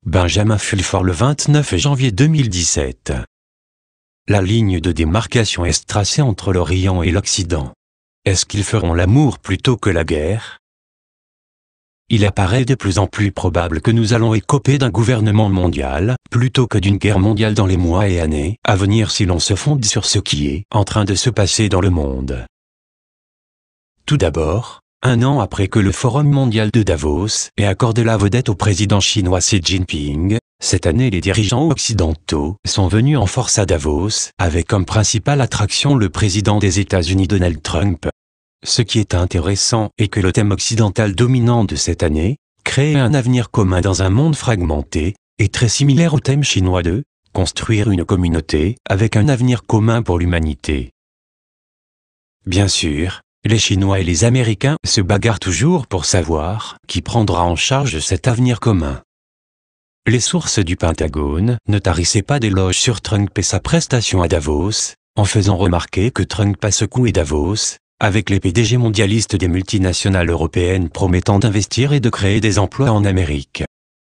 Benjamin Fulford le 29 janvier 2017. La ligne de démarcation est tracée entre l'Orient et l'Occident. Est-ce qu'ils feront l'amour plutôt que la guerre? Il apparaît de plus en plus probable que nous allons écoper d'un gouvernement mondial, plutôt que d'une guerre mondiale dans les mois et années à venir si l'on se fonde sur ce qui est en train de se passer dans le monde. Tout d'abord, un an après que le Forum mondial de Davos ait accordé la vedette au président chinois Xi Jinping, cette année les dirigeants occidentaux sont venus en force à Davos, avec comme principale attraction le président des États-Unis Donald Trump. Ce qui est intéressant est que le thème occidental dominant de cette année, créer un avenir commun dans un monde fragmenté, est très similaire au thème chinois de construire une communauté avec un avenir commun pour l'humanité. Bien sûr, les Chinois et les Américains se bagarrent toujours pour savoir qui prendra en charge cet avenir commun. Les sources du Pentagone ne tarissaient pas d'éloges sur Trump et sa prestation à Davos, en faisant remarquer que Trump a secoué Davos, avec les PDG mondialistes des multinationales européennes promettant d'investir et de créer des emplois en Amérique.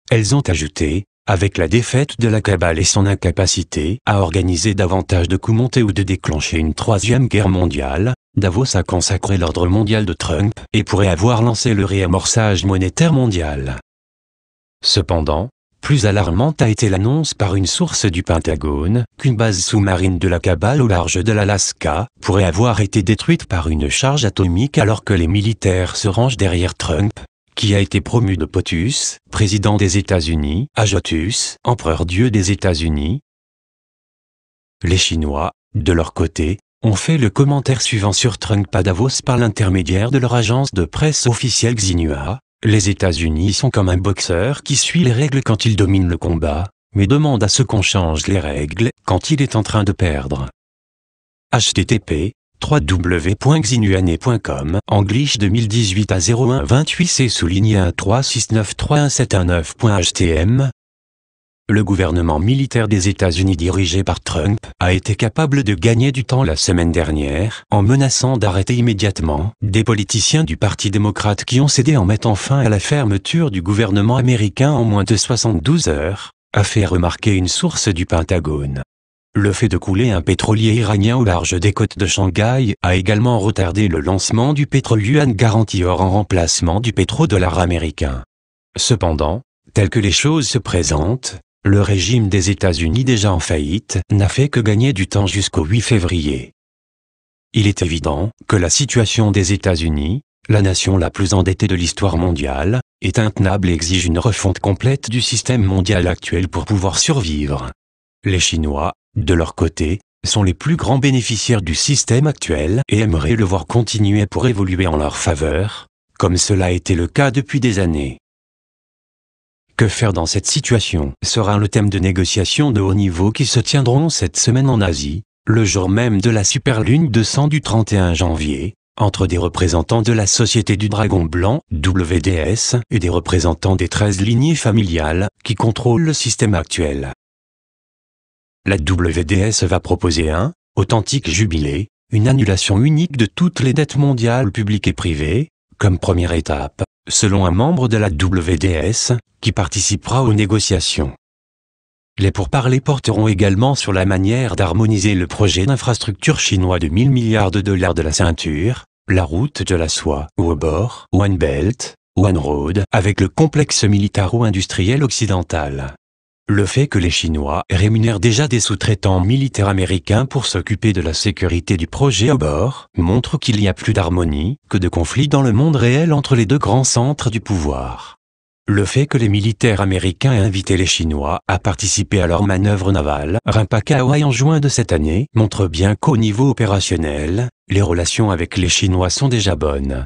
Elles ont ajouté, avec la défaite de la cabale et son incapacité à organiser davantage de coups montés ou de déclencher une troisième guerre mondiale, Davos a consacré l'ordre mondial de Trump et pourrait avoir lancé le réamorçage monétaire mondial. Cependant, plus alarmante a été l'annonce par une source du Pentagone qu'une base sous-marine de la cabale au large de l'Alaska pourrait avoir été détruite par une charge atomique alors que les militaires se rangent derrière Trump, qui a été promu de POTUS, président des États-Unis, à JOTUS, empereur-dieu des États-Unis. Les Chinois, de leur côté, ont fait le commentaire suivant sur Trump à Davos par l'intermédiaire de leur agence de presse officielle Xinhua. Les États-Unis sont comme un boxeur qui suit les règles quand il domine le combat, mais demande à ce qu'on change les règles quand il est en train de perdre. http www.xinhuanet.com English 2018 à 0128 C-136931719.htm. Le gouvernement militaire des États-Unis dirigé par Trump a été capable de gagner du temps la semaine dernière en menaçant d'arrêter immédiatement des politiciens du Parti démocrate qui ont cédé en mettant fin à la fermeture du gouvernement américain en moins de 72 heures, a fait remarquer une source du Pentagone. Le fait de couler un pétrolier iranien au large des côtes de Shanghai a également retardé le lancement du pétrole yuan garanti or en remplacement du pétrodollar américain. Cependant, tel que les choses se présentent, le régime des États-Unis déjà en faillite n'a fait que gagner du temps jusqu'au 8 février. Il est évident que la situation des États-Unis, la nation la plus endettée de l'histoire mondiale, est intenable et exige une refonte complète du système mondial actuel pour pouvoir survivre. Les Chinois, de leur côté, sont les plus grands bénéficiaires du système actuel et aimeraient le voir continuer pour évoluer en leur faveur, comme cela a été le cas depuis des années. Que faire dans cette situation sera le thème de négociations de haut niveau qui se tiendront cette semaine en Asie, le jour même de la superlune de sang du 31 janvier, entre des représentants de la Société du Dragon Blanc, WDS, et des représentants des 13 lignées familiales qui contrôlent le système actuel. La WDS va proposer un authentique jubilé, une annulation unique de toutes les dettes mondiales publiques et privées, comme première étape, selon un membre de la WDS, qui participera aux négociations. Les pourparlers porteront également sur la manière d'harmoniser le projet d'infrastructure chinois de 1000 milliards de dollars de la ceinture, la route de la soie, ou au bord, One Belt, One Road, avec le complexe militaro-industriel occidental. Le fait que les Chinois rémunèrent déjà des sous-traitants militaires américains pour s'occuper de la sécurité du projet au bord montre qu'il y a plus d'harmonie que de conflit dans le monde réel entre les deux grands centres du pouvoir. Le fait que les militaires américains aient invité les Chinois à participer à leur manœuvre navale Rinpoche à Hawaï en juin de cette année montre bien qu'au niveau opérationnel, les relations avec les Chinois sont déjà bonnes.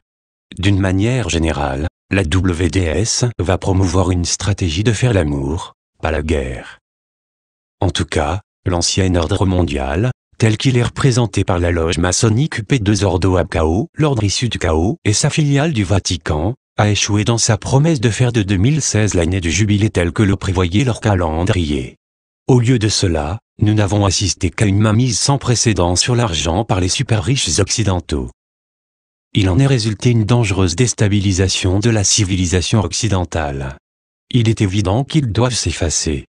D'une manière générale, la WDS va promouvoir une stratégie de faire l'amour, pas la guerre. En tout cas, l'ancien ordre mondial, tel qu'il est représenté par la loge maçonnique P2 Ordo ab Chao, l'ordre issu du chaos, et sa filiale du Vatican, a échoué dans sa promesse de faire de 2016 l'année du jubilé tel que le prévoyait leur calendrier. Au lieu de cela, nous n'avons assisté qu'à une mainmise sans précédent sur l'argent par les super riches occidentaux. Il en est résulté une dangereuse déstabilisation de la civilisation occidentale. il est évident qu'ils doivent s'effacer.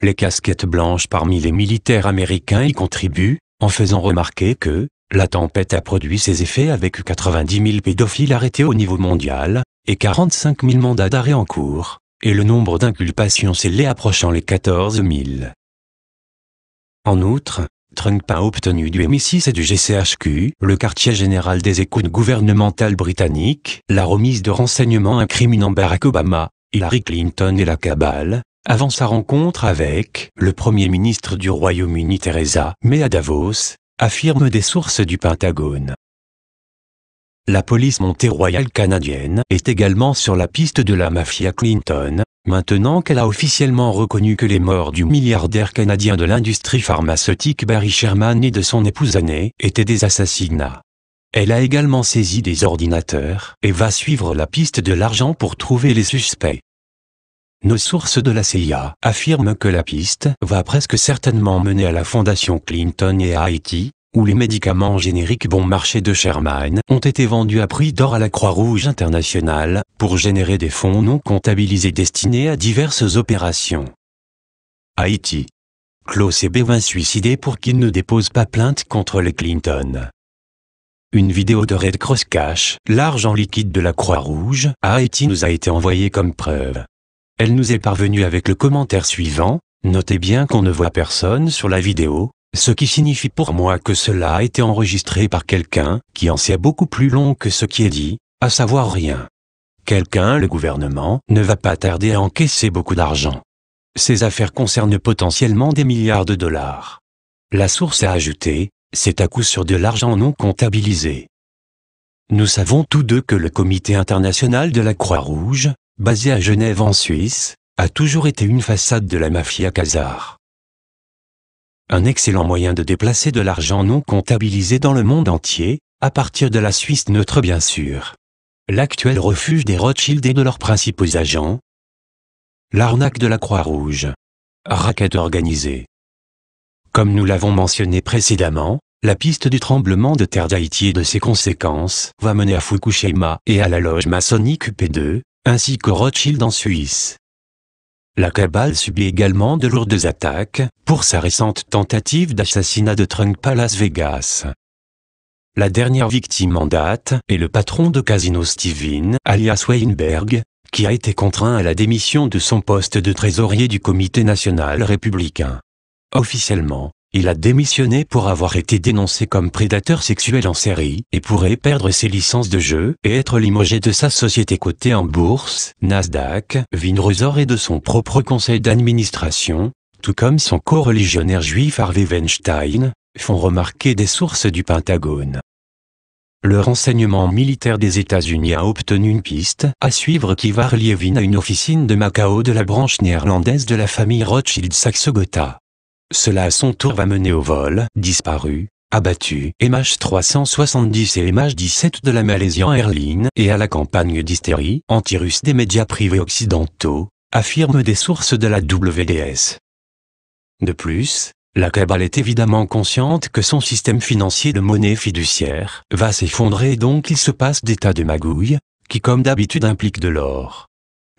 Les casquettes blanches parmi les militaires américains y contribuent, en faisant remarquer que la tempête a produit ses effets avec 90 000 pédophiles arrêtés au niveau mondial, et 45 000 mandats d'arrêt en cours, et le nombre d'inculpations scellées approchant les 14 000. En outre, Trump a obtenu du MI6 et du GCHQ, le quartier général des écoutes gouvernementales britanniques, la remise de renseignements incriminant Barack Obama, Hillary Clinton et la cabale, avant sa rencontre avec le Premier ministre du Royaume-Uni Theresa May à Davos, affirment des sources du Pentagone. La police montée royale canadienne est également sur la piste de la mafia Clinton, maintenant qu'elle a officiellement reconnu que les morts du milliardaire canadien de l'industrie pharmaceutique Barry Sherman et de son épouse Anne étaient des assassinats. Elle a également saisi des ordinateurs et va suivre la piste de l'argent pour trouver les suspects. Nos sources de la CIA affirment que la piste va presque certainement mener à la fondation Clinton et à Haïti, où les médicaments génériques bon marché de Sherman ont été vendus à prix d'or à la Croix-Rouge internationale pour générer des fonds non comptabilisés destinés à diverses opérations. Haïti. Klaus Ebe va suicider pour qu'il ne dépose pas plainte contre les Clinton. Une vidéo de Red Cross cache l'argent liquide de la Croix-Rouge à Haïti nous a été envoyée comme preuve. Elle nous est parvenue avec le commentaire suivant: notez bien qu'on ne voit personne sur la vidéo, ce qui signifie pour moi que cela a été enregistré par quelqu'un qui en sait beaucoup plus long que ce qui est dit, à savoir rien. Quelqu'un, le gouvernement, ne va pas tarder à encaisser beaucoup d'argent. Ces affaires concernent potentiellement des milliards de dollars. La source a ajouté: c'est à coup sûr de l'argent non comptabilisé. Nous savons tous deux que le Comité international de la Croix-Rouge, basé à Genève en Suisse, a toujours été une façade de la mafia khazare. Un excellent moyen de déplacer de l'argent non comptabilisé dans le monde entier, à partir de la Suisse neutre bien sûr. L'actuel refuge des Rothschild et de leurs principaux agents. L'arnaque de la Croix-Rouge. Racket organisée. Comme nous l'avons mentionné précédemment, la piste du tremblement de terre d'Haïti et de ses conséquences va mener à Fukushima et à la loge maçonnique P2, ainsi qu'aux Rothschild en Suisse. La cabale subit également de lourdes attaques pour sa récente tentative d'assassinat de Trump à Las Vegas. La dernière victime en date est le patron de casino Steven, alias Weinberg, qui a été contraint à la démission de son poste de trésorier du Comité national républicain. Officiellement, il a démissionné pour avoir été dénoncé comme prédateur sexuel en série et pourrait perdre ses licences de jeu et être limogé de sa société cotée en bourse, Nasdaq, Winresort et de son propre conseil d'administration, tout comme son co-religionnaire juif Harvey Weinstein, font remarquer des sources du Pentagone. Le renseignement militaire des États-Unis a obtenu une piste à suivre qui va relier Wien à une officine de Macao de la branche néerlandaise de la famille Rothschild Saxe-Gotha. Cela à son tour va mener au vol, disparu, abattu, MH370 et MH17 de la Malaysian Airlines et à la campagne d'hystérie anti-russe des médias privés occidentaux, affirment des sources de la WDS. De plus, la cabale est évidemment consciente que son système financier de monnaie fiduciaire va s'effondrer et donc il se passe des tas de magouilles, qui comme d'habitude impliquent de l'or.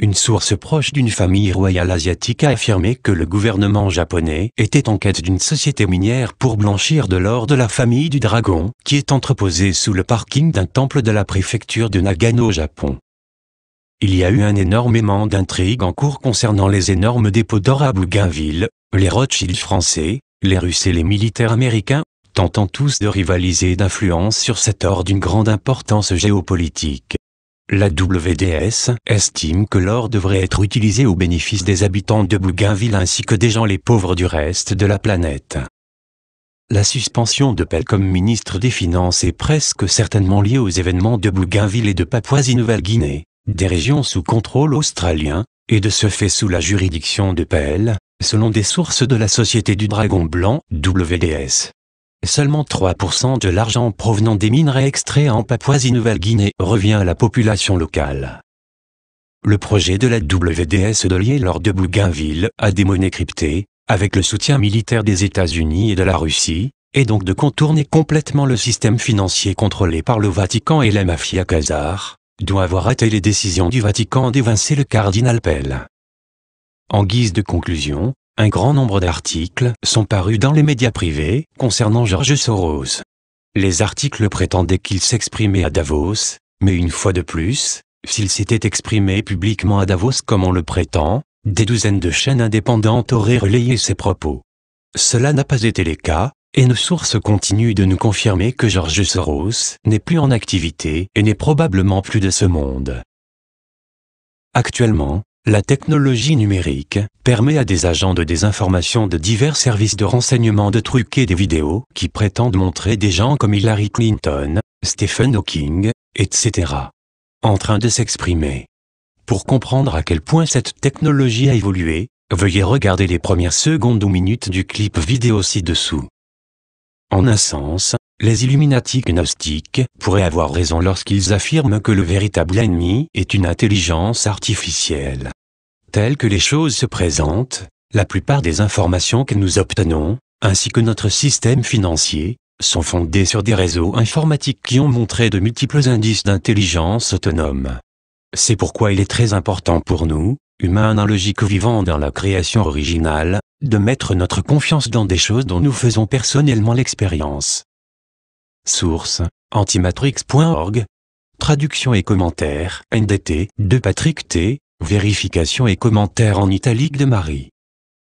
Une source proche d'une famille royale asiatique a affirmé que le gouvernement japonais était en quête d'une société minière pour blanchir de l'or de la famille du dragon, qui est entreposé sous le parking d'un temple de la préfecture de Nagano au Japon. Il y a eu énormément d'intrigues en cours concernant les énormes dépôts d'or à Bougainville, les Rothschild français, les Russes et les militaires américains, tentant tous de rivaliser d'influence sur cet or d'une grande importance géopolitique. La WDS estime que l'or devrait être utilisé au bénéfice des habitants de Bougainville ainsi que des gens les pauvres du reste de la planète. La suspension de Pell comme ministre des Finances est presque certainement liée aux événements de Bougainville et de Papouasie-Nouvelle-Guinée, des régions sous contrôle australien, et de ce fait sous la juridiction de Pell, selon des sources de la Société du Dragon Blanc, WDS. Seulement 3% de l'argent provenant des minerais extraits en Papouasie-Nouvelle-Guinée revient à la population locale. Le projet de la WDS de lier l'or de Bougainville à des monnaies cryptées, avec le soutien militaire des États-Unis et de la Russie, est donc de contourner complètement le système financier contrôlé par le Vatican et la mafia khazare, doit avoir hâté les décisions du Vatican d'évincer le cardinal Pell. En guise de conclusion, un grand nombre d'articles sont parus dans les médias privés concernant George Soros. Les articles prétendaient qu'il s'exprimait à Davos, mais une fois de plus, s'il s'était exprimé publiquement à Davos comme on le prétend, des douzaines de chaînes indépendantes auraient relayé ses propos. Cela n'a pas été le cas, et nos sources continuent de nous confirmer que George Soros n'est plus en activité et n'est probablement plus de ce monde. Actuellement, la technologie numérique permet à des agents de désinformation de divers services de renseignement de truquer des vidéos qui prétendent montrer des gens comme Hillary Clinton, Stephen Hawking, etc. en train de s'exprimer. Pour comprendre à quel point cette technologie a évolué, veuillez regarder les premières secondes ou minutes du clip vidéo ci-dessous. En un sens, les Illuminati gnostiques pourraient avoir raison lorsqu'ils affirment que le véritable ennemi est une intelligence artificielle. Telles que les choses se présentent, la plupart des informations que nous obtenons, ainsi que notre système financier, sont fondées sur des réseaux informatiques qui ont montré de multiples indices d'intelligence autonome. C'est pourquoi il est très important pour nous, humains analogiques vivant dans la création originale, de mettre notre confiance dans des choses dont nous faisons personnellement l'expérience. Source: antimatrix.org. Traduction et commentaires NDT de Patrick T. Vérification et commentaires en italique de Marie.